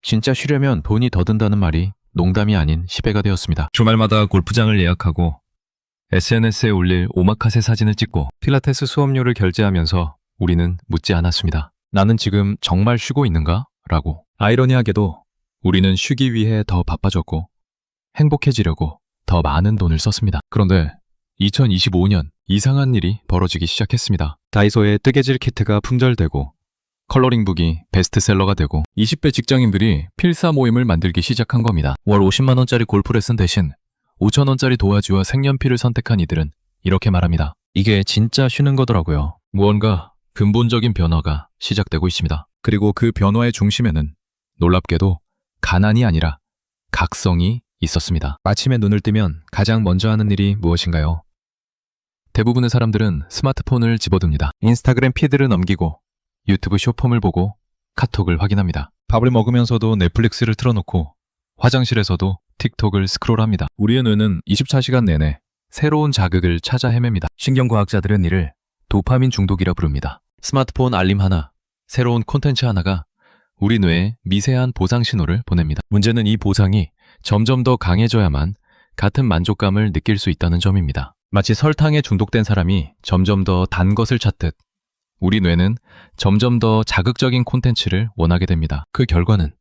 진짜 쉬려면 돈이 더 든다는 말이 농담이 아닌 시배가 되었습니다. 주말마다 골프장을 예약하고 SNS에 올릴 오마카세 사진을 찍고 필라테스 수업료를 결제하면서 우리는 묻지 않았습니다. 나는 지금 정말 쉬고 있는가? 라고. 아이러니하게도 우리는 쉬기 위해 더 바빠졌고 행복해지려고 더 많은 돈을 썼습니다. 그런데 2025년 이상한 일이 벌어지기 시작했습니다. 다이소의 뜨개질 키트가 품절되고 컬러링북이 베스트셀러가 되고 20대 직장인들이 필사 모임을 만들기 시작한 겁니다. 월 50만 원짜리 골프 레슨 대신 5천 원짜리 도화지와 색연필을 선택한 이들은 이렇게 말합니다. 이게 진짜 쉬는 거더라고요. 무언가 근본적인 변화가 시작되고 있습니다. 그리고 그 변화의 중심에는 놀랍게도 가난이 아니라 각성이 있었습니다. 아침에 눈을 뜨면 가장 먼저 하는 일이 무엇인가요? 대부분의 사람들은 스마트폰을 집어듭니다. 인스타그램 피드를 넘기고 유튜브 쇼폼을 보고 카톡을 확인합니다. 밥을 먹으면서도 넷플릭스를 틀어놓고 화장실에서도 틱톡을 스크롤합니다. 우리의 뇌는 24시간 내내 새로운 자극을 찾아 헤맵니다. 신경과학자들은 이를 도파민 중독이라 부릅니다. 스마트폰 알림 하나, 새로운 콘텐츠 하나가 우리 뇌에 미세한 보상 신호를 보냅니다. 문제는 이 보상이 점점 더 강해져야만 같은 만족감을 느낄 수 있다는 점입니다. 마치 설탕에 중독된 사람이 점점 더 단 것을 찾듯 우리 뇌는 점점 더 자극적인 콘텐츠를 원하게 됩니다. 그 결과는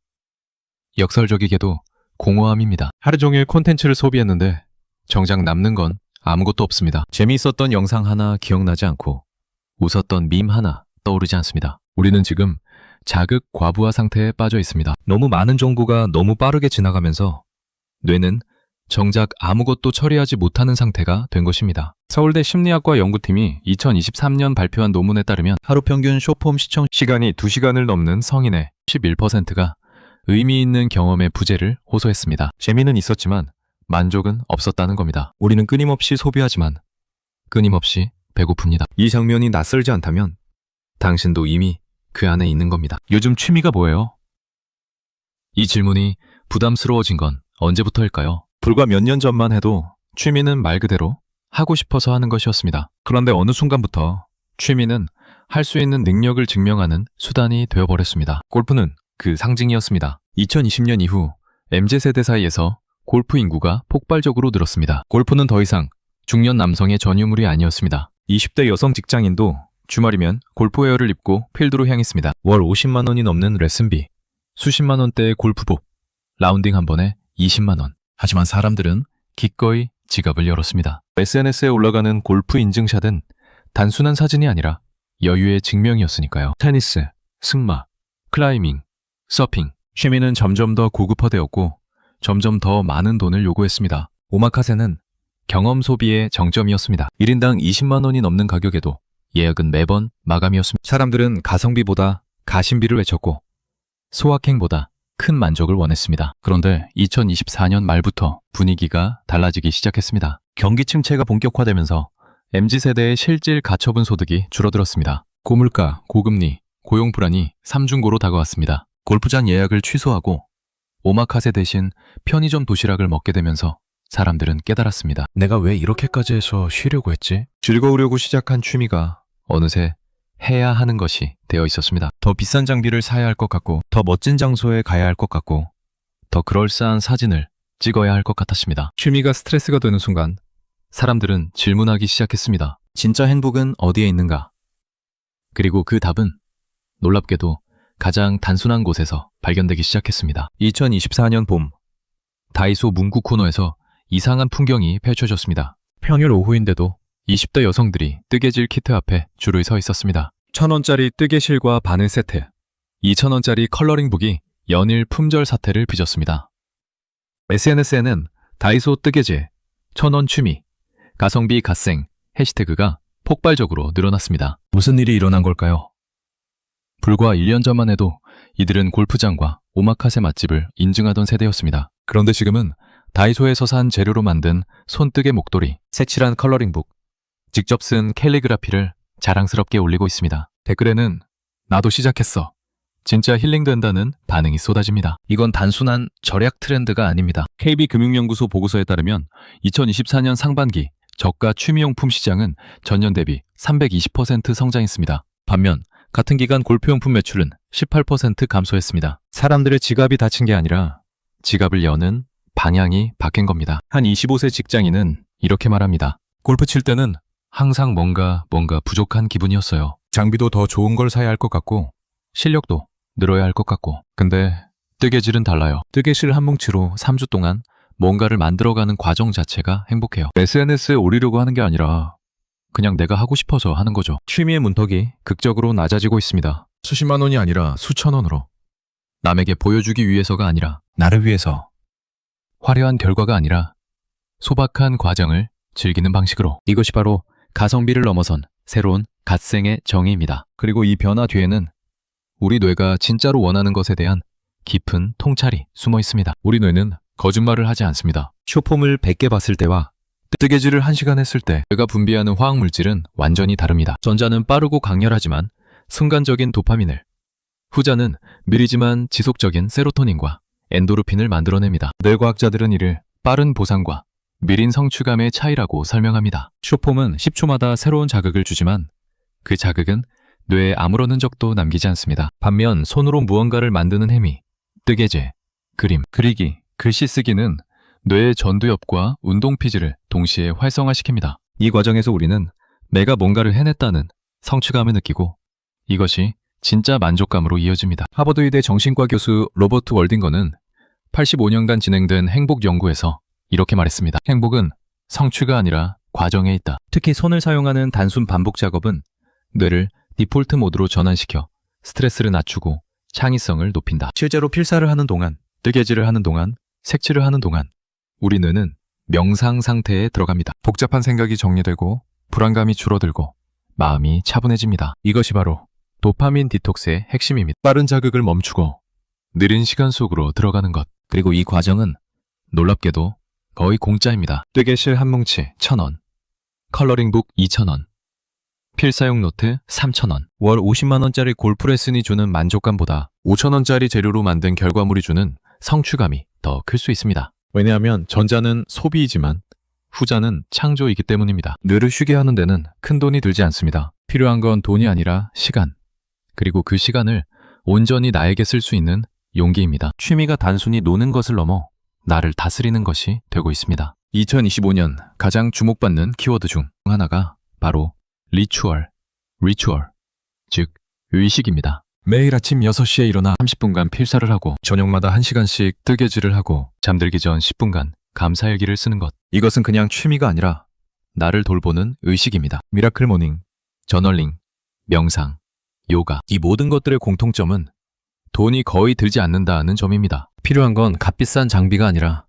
역설적이게도 공허함입니다. 하루 종일 콘텐츠를 소비했는데 정작 남는 건 아무것도 없습니다. 재미있었던 영상 하나 기억나지 않고 웃었던 밈 하나 떠오르지 않습니다. 우리는 지금 자극 과부하 상태에 빠져 있습니다. 너무 많은 정보가 너무 빠르게 지나가면서 뇌는 정작 아무것도 처리하지 못하는 상태가 된 것입니다. 서울대 심리학과 연구팀이 2023년 발표한 논문에 따르면 하루 평균 쇼폼 시청 시간이 2시간을 넘는 성인의 11%가 의미 있는 경험의 부재를 호소했습니다. 재미는 있었지만 만족은 없었다는 겁니다. 우리는 끊임없이 소비하지만 끊임없이 배고픕니다. 이 장면이 낯설지 않다면 당신도 이미 그 안에 있는 겁니다. 요즘 취미가 뭐예요? 이 질문이 부담스러워진 건 언제부터일까요? 불과 몇 년 전만 해도 취미는 말 그대로 하고 싶어서 하는 것이었습니다. 그런데 어느 순간부터 취미는 할 수 있는 능력을 증명하는 수단이 되어버렸습니다. 골프는 그 상징이었습니다. 2020년 이후 MZ세대 사이에서 골프 인구가 폭발적으로 늘었습니다. 골프는 더 이상 중년 남성의 전유물이 아니었습니다. 20대 여성 직장인도 주말이면 골프웨어를 입고 필드로 향했습니다. 월 50만 원이 넘는 레슨비, 수십만 원대의 골프복, 라운딩 한 번에 20만 원. 하지만 사람들은 기꺼이 지갑을 열었습니다. SNS에 올라가는 골프 인증샷은 단순한 사진이 아니라 여유의 증명이었으니까요. 테니스, 승마, 클라이밍, 서핑, 취미는 점점 더 고급화되었고 점점 더 많은 돈을 요구했습니다. 오마카세는 경험 소비의 정점이었습니다. 1인당 20만 원이 넘는 가격에도 예약은 매번 마감이었습니다. 사람들은 가성비보다 가심비를 외쳤고 소확행보다 큰 만족을 원했습니다. 그런데 2024년 말부터 분위기가 달라지기 시작했습니다. 경기 침체가 본격화되면서 MZ세대의 실질 가처분 소득이 줄어들었습니다. 고물가, 고금리, 고용 불안이 삼중고로 다가왔습니다. 골프장 예약을 취소하고 오마카세 대신 편의점 도시락을 먹게 되면서 사람들은 깨달았습니다. 내가 왜 이렇게까지 해서 쉬려고 했지? 즐거우려고 시작한 취미가 어느새 해야 하는 것이 되어 있었습니다. 더 비싼 장비를 사야 할 것 같고, 더 멋진 장소에 가야 할 것 같고, 더 그럴싸한 사진을 찍어야 할 것 같았습니다. 취미가 스트레스가 되는 순간 사람들은 질문하기 시작했습니다. 진짜 행복은 어디에 있는가? 그리고 그 답은 놀랍게도 가장 단순한 곳에서 발견되기 시작했습니다. 2024년 봄, 다이소 문구 코너에서 이상한 풍경이 펼쳐졌습니다. 평일 오후인데도 20대 여성들이 뜨개질 키트 앞에 줄을 서 있었습니다. 1,000원짜리 뜨개실과 바늘 세트, 2,000원짜리 컬러링북이 연일 품절 사태를 빚었습니다. SNS에는 다이소 뜨개질, 1,000원 취미, 가성비 갓생 해시태그가 폭발적으로 늘어났습니다. 무슨 일이 일어난 걸까요? 불과 1년 전만 해도 이들은 골프장과 오마카세 맛집을 인증하던 세대였습니다. 그런데 지금은 다이소에서 산 재료로 만든 손뜨개 목도리, 색칠한 컬러링북, 직접 쓴 캘리그라피를 자랑스럽게 올리고 있습니다. 댓글에는 나도 시작했어. 진짜 힐링된다는 반응이 쏟아집니다. 이건 단순한 절약 트렌드가 아닙니다. KB금융연구소 보고서에 따르면 2024년 상반기 저가 취미용품 시장은 전년 대비 320% 성장했습니다. 반면 같은 기간 골프용품 매출은 18% 감소했습니다. 사람들의 지갑이 닫힌 게 아니라 지갑을 여는 방향이 바뀐 겁니다. 한 25세 직장인은 이렇게 말합니다. 골프 칠 때는 항상 뭔가 부족한 기분이었어요. 장비도 더 좋은 걸 사야 할 것 같고 실력도 늘어야 할 것 같고. 근데 뜨개질은 달라요. 뜨개실 한 뭉치로 3주 동안 뭔가를 만들어가는 과정 자체가 행복해요. SNS에 올리려고 하는 게 아니라 그냥 내가 하고 싶어서 하는 거죠. 취미의 문턱이 극적으로 낮아지고 있습니다. 수십만 원이 아니라 수천 원으로. 남에게 보여주기 위해서가 아니라 나를 위해서. 화려한 결과가 아니라 소박한 과정을 즐기는 방식으로. 이것이 바로 가성비를 넘어선 새로운 갓생의 정의입니다. 그리고 이 변화 뒤에는 우리 뇌가 진짜로 원하는 것에 대한 깊은 통찰이 숨어 있습니다. 우리 뇌는 거짓말을 하지 않습니다. 쇼폼을 100개 봤을 때와 뜨개질을 1시간 했을 때 뇌가 분비하는 화학물질은 완전히 다릅니다. 전자는 빠르고 강렬하지만 순간적인 도파민을, 후자는 느리지만 지속적인 세로토닌과 엔도르핀을 만들어냅니다. 뇌과학자들은 이를 빠른 보상과 미린 성취감의 차이라고 설명합니다. 쇼폼은 10초마다 새로운 자극을 주지만 그 자극은 뇌에 아무런 흔적도 남기지 않습니다. 반면 손으로 무언가를 만드는 행위, 뜨개질, 그림, 그리기, 글씨 쓰기는 뇌의 전두엽과 운동피지를 동시에 활성화시킵니다. 이 과정에서 우리는 내가 뭔가를 해냈다는 성취감을 느끼고 이것이 진짜 만족감으로 이어집니다. 하버드의대 정신과 교수 로버트 월딩거는 85년간 진행된 행복 연구에서 이렇게 말했습니다. 행복은 성취가 아니라 과정에 있다. 특히 손을 사용하는 단순 반복 작업은 뇌를 디폴트 모드로 전환시켜 스트레스를 낮추고 창의성을 높인다. 실제로 필사를 하는 동안, 뜨개질을 하는 동안, 색칠을 하는 동안 우리 뇌는 명상 상태에 들어갑니다. 복잡한 생각이 정리되고 불안감이 줄어들고 마음이 차분해집니다. 이것이 바로 도파민 디톡스의 핵심입니다. 빠른 자극을 멈추고 느린 시간 속으로 들어가는 것. 그리고 이 과정은 놀랍게도 거의 공짜입니다. 뜨개실 한 뭉치 1,000원, 컬러링북 2,000원, 필사용 노트 3,000원. 월 50만 원짜리 골프 레슨이 주는 만족감보다 5,000원짜리 재료로 만든 결과물이 주는 성취감이 더 클 수 있습니다. 왜냐하면 전자는 소비이지만 후자는 창조이기 때문입니다. 뇌를 쉬게 하는 데는 큰 돈이 들지 않습니다. 필요한 건 돈이 아니라 시간, 그리고 그 시간을 온전히 나에게 쓸 수 있는 용기입니다. 취미가 단순히 노는 것을 넘어 나를 다스리는 것이 되고 있습니다. 2025년 가장 주목받는 키워드 중 하나가 바로 리추얼, 즉 의식입니다. 매일 아침 6시에 일어나 30분간 필사를 하고 저녁마다 1시간씩 뜨개질을 하고 잠들기 전 10분간 감사일기를 쓰는 것. 이것은 그냥 취미가 아니라 나를 돌보는 의식입니다. 미라클 모닝, 저널링, 명상, 요가. 이 모든 것들의 공통점은 돈이 거의 들지 않는다는 점입니다. 필요한 건 값비싼 장비가 아니라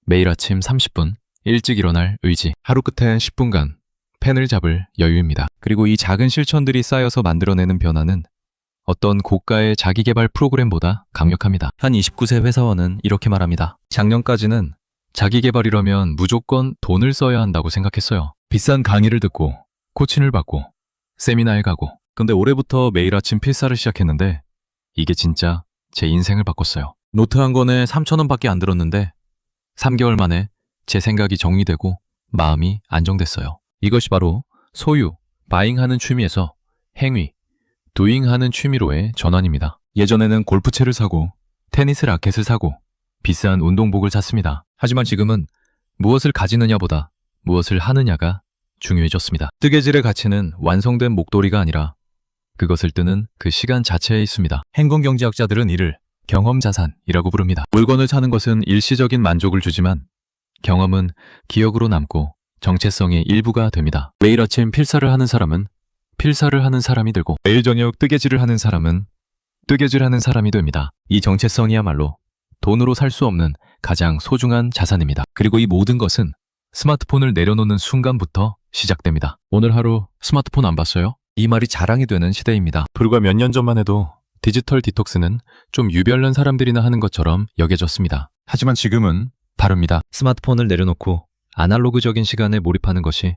매일 아침 30분 일찍 일어날 의지. 하루 끝에 10분간 펜을 잡을 여유입니다. 그리고 이 작은 실천들이 쌓여서 만들어내는 변화는 어떤 고가의 자기개발 프로그램보다 강력합니다. 한 29세 회사원은 이렇게 말합니다. 작년까지는 자기개발이라면 무조건 돈을 써야 한다고 생각했어요. 비싼 강의를 듣고 코칭을 받고 세미나에 가고. 근데 올해부터 매일 아침 필사를 시작했는데 이게 진짜 제 인생을 바꿨어요. 노트 한 권에 3,000원밖에 안 들었는데 3개월 만에 제 생각이 정리되고 마음이 안정됐어요. 이것이 바로 소유, 바잉하는 취미에서 행위, 두잉하는 취미로의 전환입니다. 예전에는 골프채를 사고 테니스 라켓을 사고 비싼 운동복을 샀습니다. 하지만 지금은 무엇을 가지느냐보다 무엇을 하느냐가 중요해졌습니다. 뜨개질의 가치는 완성된 목도리가 아니라 그것을 뜨는 그 시간 자체에 있습니다. 행동경제학자들은 이를 경험자산이라고 부릅니다. 물건을 사는 것은 일시적인 만족을 주지만 경험은 기억으로 남고 정체성의 일부가 됩니다. 매일 아침 필사를 하는 사람은 필사를 하는 사람이 되고 매일 저녁 뜨개질을 하는 사람은 뜨개질하는 사람이 됩니다. 이 정체성이야말로 돈으로 살 수 없는 가장 소중한 자산입니다. 그리고 이 모든 것은 스마트폰을 내려놓는 순간부터 시작됩니다. 오늘 하루 스마트폰 안 봤어요? 이 말이 자랑이 되는 시대입니다. 불과 몇 년 전만 해도 디지털 디톡스는 좀 유별난 사람들이나 하는 것처럼 여겨졌습니다. 하지만 지금은 다릅니다. 스마트폰을 내려놓고 아날로그적인 시간에 몰입하는 것이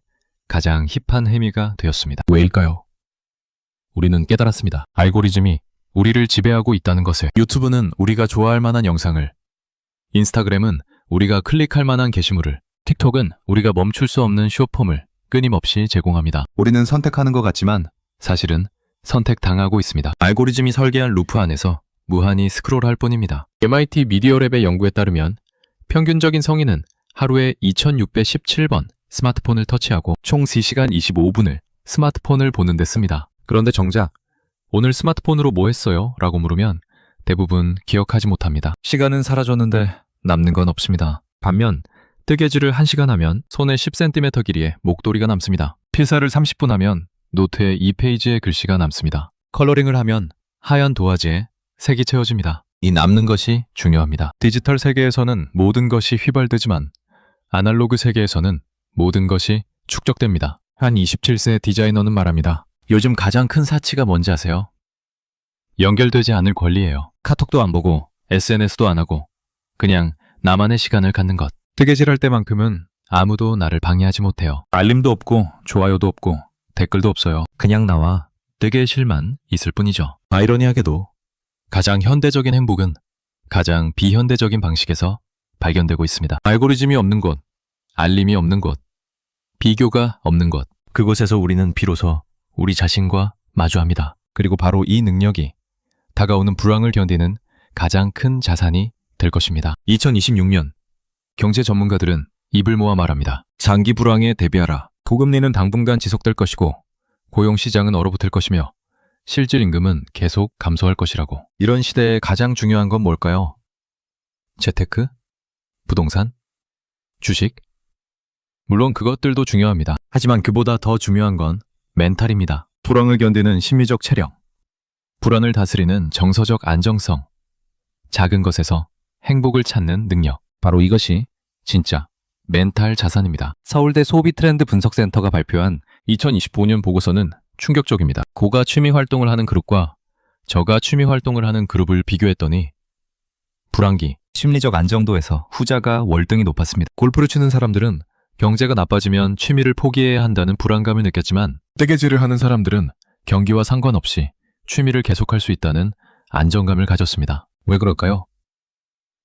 가장 힙한 행위가 되었습니다. 왜일까요? 우리는 깨달았습니다. 알고리즘이 우리를 지배하고 있다는 것을. 유튜브는 우리가 좋아할 만한 영상을, 인스타그램은 우리가 클릭할 만한 게시물을, 틱톡은 우리가 멈출 수 없는 숏폼을 끊임없이 제공합니다. 우리는 선택하는 것 같지만 사실은 선택당하고 있습니다. 알고리즘이 설계한 루프 안에서 무한히 스크롤할 뿐입니다. MIT 미디어랩의 연구에 따르면 평균적인 성인은 하루에 2617번 스마트폰을 터치하고 총 3시간 25분을 스마트폰을 보는 데 씁니다. 그런데 정작 오늘 스마트폰으로 뭐 했어요? 라고 물으면 대부분 기억하지 못합니다. 시간은 사라졌는데 남는 건 없습니다. 반면 뜨개질을 1시간 하면 손에 10cm 길이의 목도리가 남습니다. 필사를 30분 하면 노트에 2페이지의 글씨가 남습니다. 컬러링을 하면 하얀 도화지에 색이 채워집니다. 이 남는 것이 중요합니다. 디지털 세계에서는 모든 것이 휘발되지만 아날로그 세계에서는 모든 것이 축적됩니다. 한 27세 디자이너는 말합니다. 요즘 가장 큰 사치가 뭔지 아세요? 연결되지 않을 권리예요. 카톡도 안 보고 SNS도 안 하고 그냥 나만의 시간을 갖는 것. 뜨개질할 때만큼은 아무도 나를 방해하지 못해요. 알림도 없고 좋아요도 없고 댓글도 없어요. 그냥 나와 뜨개실만 있을 뿐이죠. 아이러니하게도 가장 현대적인 행복은 가장 비현대적인 방식에서 발견되고 있습니다. 알고리즘이 없는 곳, 알림이 없는 곳, 비교가 없는 곳. 그곳에서 우리는 비로소 우리 자신과 마주합니다. 그리고 바로 이 능력이 다가오는 불황을 견디는 가장 큰 자산이 될 것입니다. 2026년 경제 전문가들은 입을 모아 말합니다. 장기 불황에 대비하라. 고금리는 당분간 지속될 것이고 고용시장은 얼어붙을 것이며 실질 임금은 계속 감소할 것이라고. 이런 시대에 가장 중요한 건 뭘까요? 재테크? 부동산? 주식? 물론 그것들도 중요합니다. 하지만 그보다 더 중요한 건 멘탈입니다. 불황을 견디는 심리적 체력, 불안을 다스리는 정서적 안정성, 작은 것에서 행복을 찾는 능력. 바로 이것이 진짜 멘탈 자산입니다. 서울대 소비 트렌드 분석센터가 발표한 2025년 보고서는 충격적입니다. 고가 취미 활동을 하는 그룹과 저가 취미 활동을 하는 그룹을 비교했더니 불황기, 심리적 안정도에서 후자가 월등히 높았습니다. 골프를 치는 사람들은 경제가 나빠지면 취미를 포기해야 한다는 불안감을 느꼈지만 뜨개질을 하는 사람들은 경기와 상관없이 취미를 계속할 수 있다는 안정감을 가졌습니다. 왜 그럴까요?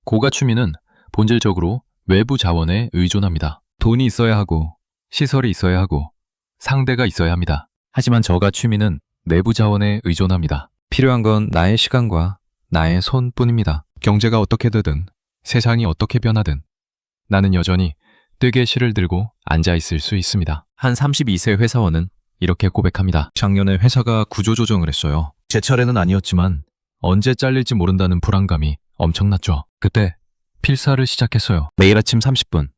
고가 취미는 본질적으로 외부 자원에 의존합니다. 돈이 있어야 하고 시설이 있어야 하고 상대가 있어야 합니다. 하지만 저가 취미는 내부 자원에 의존합니다. 필요한 건 나의 시간과 나의 손뿐입니다. 경제가 어떻게 되든 세상이 어떻게 변하든 나는 여전히 뜨개실을 들고 앉아있을 수 있습니다. 한 32세 회사원은 이렇게 고백합니다. 작년에 회사가 구조조정을 했어요. 제 차례는 아니었지만 언제 잘릴지 모른다는 불안감이 엄청났죠. 그때 필사를 시작했어요. 매일 아침 30분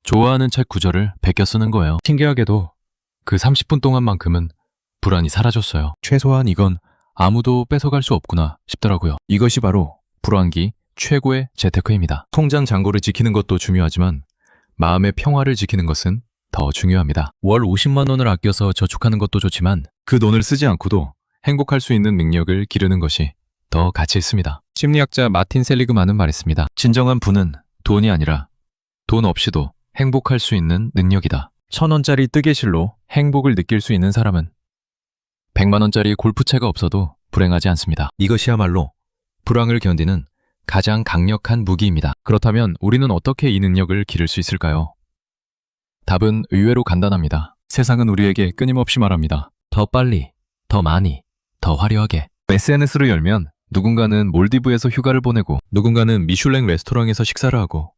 좋아하는 책 구절을 베껴 쓰는 거예요. 신기하게도 그 30분 동안만큼은 불안이 사라졌어요. 최소한 이건 아무도 뺏어갈 수 없구나 싶더라고요. 이것이 바로 불황기 최고의 재테크입니다. 통장 잔고를 지키는 것도 중요하지만 마음의 평화를 지키는 것은 더 중요합니다. 월 50만 원을 아껴서 저축하는 것도 좋지만 그 돈을 쓰지 않고도 행복할 수 있는 능력을 기르는 것이 더 가치 있습니다. 심리학자 마틴 셀리그만은 말했습니다. 진정한 부는 돈이 아니라 돈 없이도 행복할 수 있는 능력이다. 1,000원짜리 뜨개실로 행복을 느낄 수 있는 사람은 100만 원짜리 골프채가 없어도 불행하지 않습니다. 이것이야말로 불황을 견디는 가장 강력한 무기입니다. 그렇다면 우리는 어떻게 이 능력을 기를 수 있을까요? 답은 의외로 간단합니다. 세상은 우리에게 끊임없이 말합니다. 더 빨리, 더 많이, 더 화려하게. SNS를 열면 누군가는 몰디브에서 휴가를 보내고 누군가는 미슐랭 레스토랑에서 식사를 하고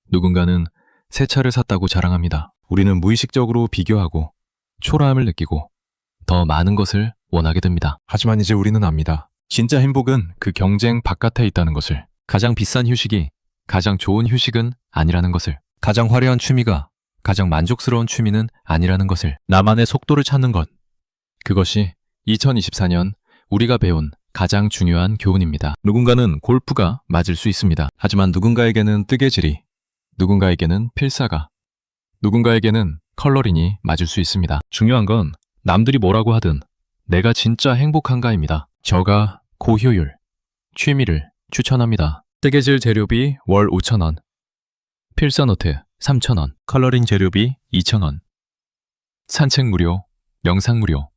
누군가는 새 차를 샀다고 자랑합니다. 우리는 무의식적으로 비교하고 초라함을 느끼고 더 많은 것을 원하게 됩니다. 하지만 이제 우리는 압니다. 진짜 행복은 그 경쟁 바깥에 있다는 것을. 가장 비싼 휴식이 가장 좋은 휴식은 아니라는 것을. 가장 화려한 취미가 가장 만족스러운 취미는 아니라는 것을. 나만의 속도를 찾는 것. 그것이 2024년 우리가 배운 가장 중요한 교훈입니다. 누군가는 골프가 맞을 수 있습니다. 하지만 누군가에게는 뜨개질이, 누군가에게는 필사가, 누군가에게는 컬러링이 맞을 수 있습니다. 중요한 건 남들이 뭐라고 하든 내가 진짜 행복한가입니다. 저가 고효율, 취미를 추천합니다. 뜨개질 재료비 월 5,000원, 필사노트 3,000원, 컬러링 재료비 2,000원, 산책 무료, 영상 무료,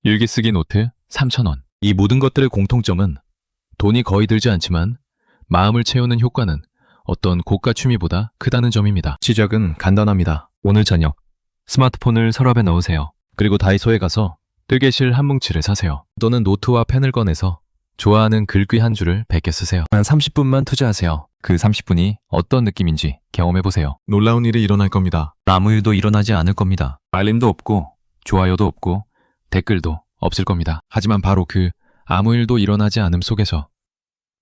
일기 쓰기 노트 3,000원. 이 모든 것들의 공통점은 돈이 거의 들지 않지만 마음을 채우는 효과는 어떤 고가 취미보다 크다는 점입니다. 시작은 간단합니다. 오늘 저녁 스마트폰을 서랍에 넣으세요. 그리고 다이소에 가서 뜨개실 한 뭉치를 사세요. 또는 노트와 펜을 꺼내서 좋아하는 글귀 한 줄을 100개 쓰세요. 한 30분만 투자하세요. 그 30분이 어떤 느낌인지 경험해보세요. 놀라운 일이 일어날 겁니다. 아무 일도 일어나지 않을 겁니다. 알림도 없고 좋아요도 없고 댓글도 없을 겁니다. 하지만 바로 그 아무 일도 일어나지 않음 속에서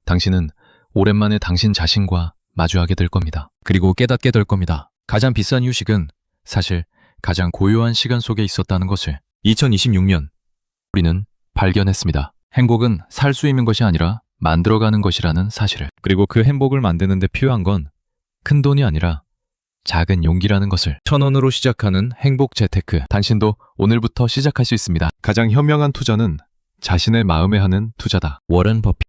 당신은 오랜만에 당신 자신과 마주하게 될 겁니다. 그리고 깨닫게 될 겁니다. 가장 비싼 휴식은 사실 가장 고요한 시간 속에 있었다는 것을 2026년 우리는 발견했습니다. 행복은 살 수 있는 것이 아니라 만들어가는 것이라는 사실을. 그리고 그 행복을 만드는 데 필요한 건 큰 돈이 아니라 작은 용기라는 것을. 1,000원으로 시작하는 행복 재테크. 당신도 오늘부터 시작할 수 있습니다. 가장 현명한 투자는 자신의 마음에 하는 투자다. 워렌 버핏.